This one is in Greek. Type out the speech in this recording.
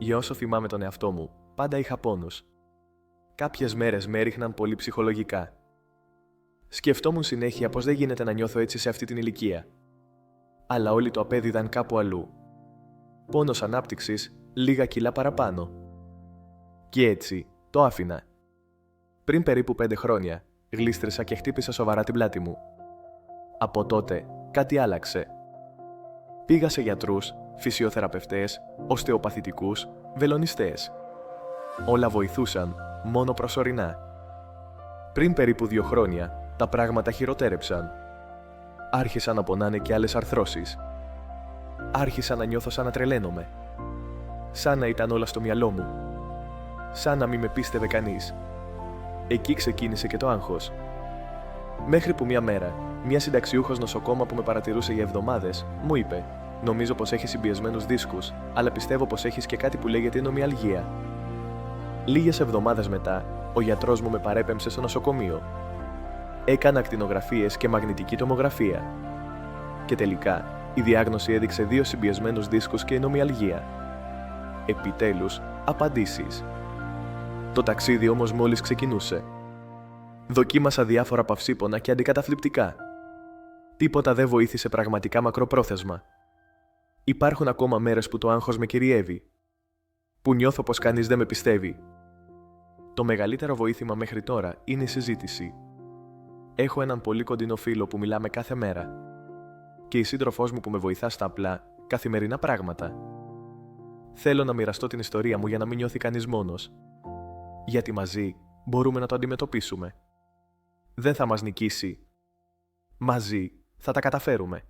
Για όσο θυμάμαι τον εαυτό μου, πάντα είχα πόνους. Κάποιες μέρες με έριχναν πολύ ψυχολογικά. Σκεφτόμουν συνέχεια πως δεν γίνεται να νιώθω έτσι σε αυτή την ηλικία. Αλλά όλοι το απέδιδαν κάπου αλλού. Πόνος ανάπτυξης, λίγα κιλά παραπάνω. Και έτσι, το άφηνα. Πριν περίπου 5 χρόνια, γλίστρισα και χτύπησα σοβαρά την πλάτη μου. Από τότε, κάτι άλλαξε. Πήγα σε γιατρούς, φυσιοθεραπευτές, οστεοπαθητικούς, βελονιστές. Όλα βοηθούσαν, μόνο προσωρινά. Πριν περίπου 2 χρόνια, τα πράγματα χειροτέρεψαν. Άρχισαν να πονάνε και άλλες αρθρώσεις. Άρχισα να νιώθω σαν να τρελαίνομαι. Σαν να ήταν όλα στο μυαλό μου. Σαν να μην με πίστευε κανείς. Εκεί ξεκίνησε και το άγχος. Μέχρι που μια μέρα, μια συνταξιούχος νοσοκόμα που με παρατηρούσε για εβδομάδες, μου είπε: «Νομίζω πως έχεις συμπιεσμένους δίσκους, αλλά πιστεύω πως έχεις και κάτι που λέγεται νομιαλγία». Λίγες εβδομάδες μετά, ο γιατρός μου με παρέπεμψε στο νοσοκομείο. Έκανα ακτινογραφίες και μαγνητική τομογραφία. Και τελικά, η διάγνωση έδειξε 2 συμπιεσμένους δίσκους και νομιαλγία. Επιτέλους, απαντήσεις. Το ταξίδι όμως μόλις ξεκινούσε. Δοκίμασα διάφορα παυσίπονα και αντικαταθλιπτικά. Τίποτα δεν βοήθησε πραγματικά μακροπρόθεσμα. Υπάρχουν ακόμα μέρες που το άγχος με κυριεύει. Που νιώθω πως κανείς δεν με πιστεύει. Το μεγαλύτερο βοήθημα μέχρι τώρα είναι η συζήτηση. Έχω έναν πολύ κοντινό φίλο που μιλάμε κάθε μέρα. Και η σύντροφός μου που με βοηθά στα απλά, καθημερινά πράγματα. Θέλω να μοιραστώ την ιστορία μου για να μην νιώθει κανείς μόνος. Γιατί μαζί μπορούμε να το αντιμετωπίσουμε. Δεν θα μας νικήσει. Μαζί θα τα καταφέρουμε.